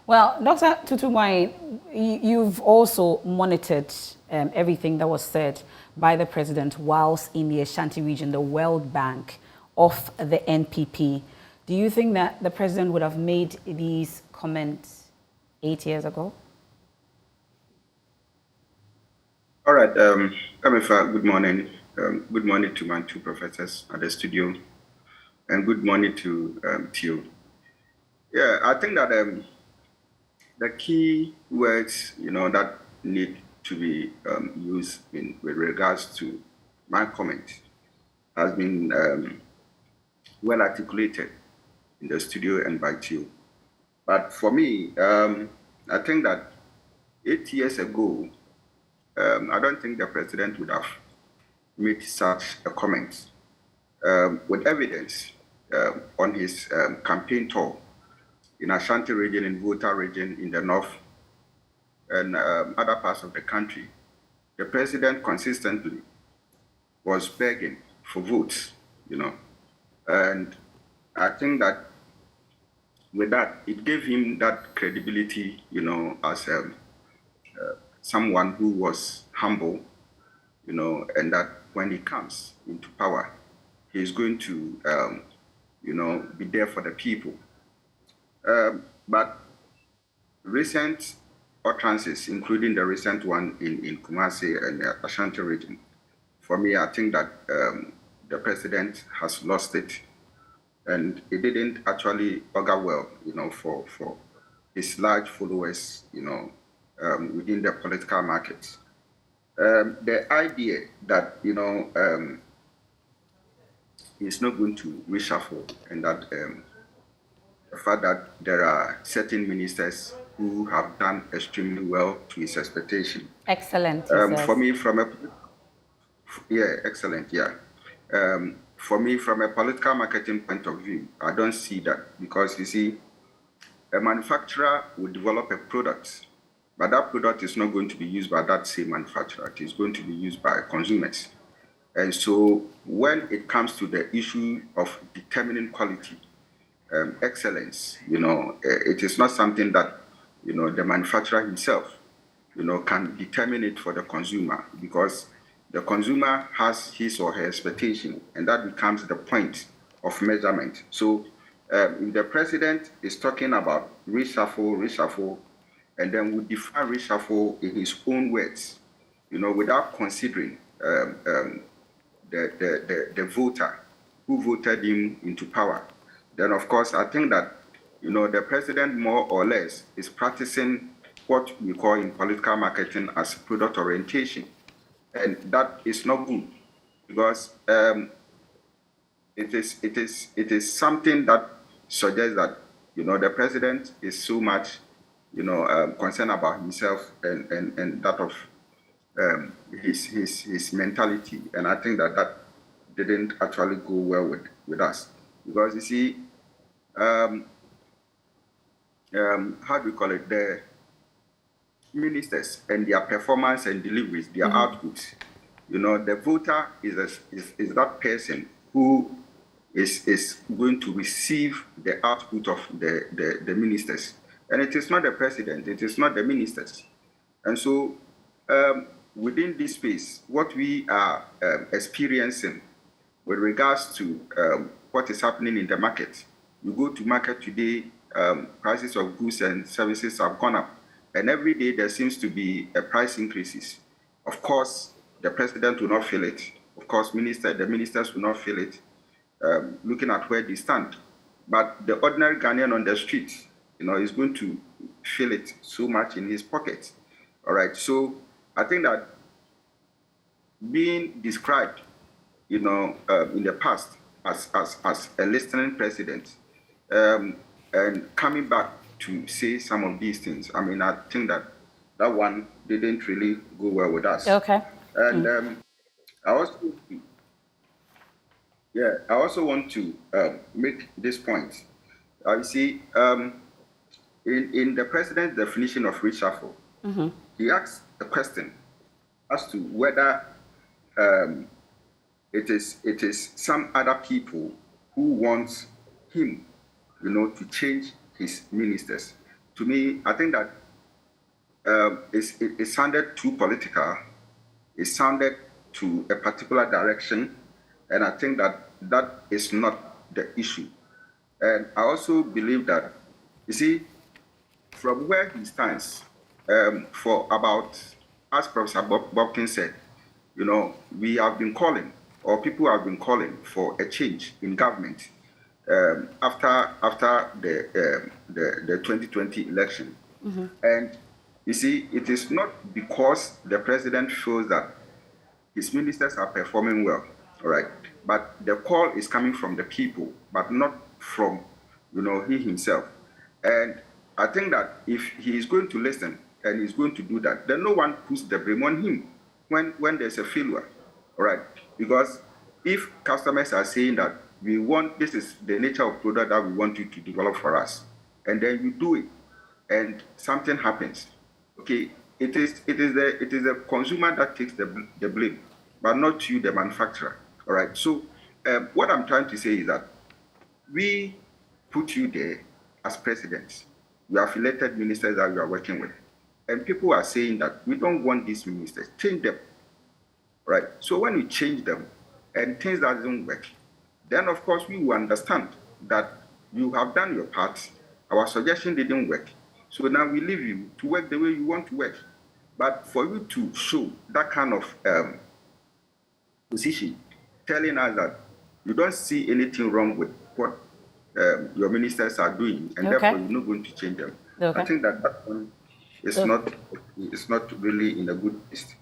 Well, Dr. Tutu-Boahene, you've also monitored everything that was said by the president whilst in the Ashanti region, the World Bank of the NPP. Do you think that the president would have made these comments 8 years ago? All right, Emefa, good morning. Good morning to my two professors at the studio, and good morning to Theo. Yeah, I think that the key words, that need to be used with regards to my comment has been well articulated in the studio and by Theo. But for me, I think that 8 years ago, I don't think the president would have made such a comment with evidence on his campaign tour in Ashanti region, in Volta region, in the north, and other parts of the country. The president consistently was begging for votes, and I think that with that, it gave him that credibility, as someone who was humble, and that when he comes into power, he's going to, be there for the people. But recent utterances, including the recent one in Kumasi and the Ashanti region, for me, I think that the president has lost it, and it didn't actually augur well, for his large followers, within the political market. The idea that, he's not going to reshuffle, and that the fact that there are certain ministers who have done extremely well to his expectation. Excellent. For me, excellent, yeah. For me, from a political marketing point of view, I don't see that, because you see, a manufacturer will develop a product, but that product is not going to be used by that same manufacturer. It is going to be used by consumers. And so when it comes to the issue of determining quality, excellence, it is not something that, the manufacturer himself, can determine it for the consumer, because the consumer has his or her expectation, and that becomes the point of measurement. So if the president is talking about reshuffle, and then would define reshuffle in his own words, without considering the voter who voted him into power, then of course I think that the president more or less is practicing what we call in political marketing as product orientation, and that is not good, because it is something that suggests that the president is so much concerned about himself and that of his mentality, and I think that didn't actually go well with us, because you see, how do we call it, the ministers and their performance and deliveries, their outputs, the voter is that person who is going to receive the output of the ministers. And it is not the president, it is not the ministers. And so within this space, what we are experiencing with regards to what is happening in the market, you go to market today, prices of goods and services have gone up. And every day there seems to be a price increases. Of course, the president will not feel it. Of course, the ministers will not feel it, looking at where they stand. But the ordinary Ghanaian on the street, is going to feel it so much in his pocket. All right. So I think that being described, in the past as a listening president, and coming back to say some of these things, I mean, I think that one didn't really go well with us. Okay. And I also want to make this point. You see, in the president's definition of reshuffle, he asks a question as to whether it is some other people who want him, to change his ministers. to me, I think that it sounded too political. It sounded to a particular direction, and I think that that is not the issue. And I also believe that, you see, from where he stands, for about, as Professor Bobkin said, we have been calling, or people have been calling for a change in government after the 2020 election. Mm-hmm. And you see, it is not because the president feels that his ministers are performing well, all right? But the call is coming from the people, but not from, he himself. And I think that if he is going to listen and he's going to do that, then no one puts the blame on him when there's a failure, all right? Because if customers are saying that this is the nature of product that we want you to develop for us, and then you do it, and something happens, okay, it is the consumer that takes the blame, but not you, the manufacturer, all right? So what I'm trying to say is that we put you there as presidents. We have elected ministers that we are working with. And people are saying that we don't want these ministers, change them, right? So when we change them and things that don't work, then of course we will understand that you have done your part, our suggestion didn't work. So now we leave you to work the way you want to work. But for you to show that kind of position, telling us that you don't see anything wrong with what your ministers are doing, and therefore you're not going to change them. Okay. I think that one is not really in a good place.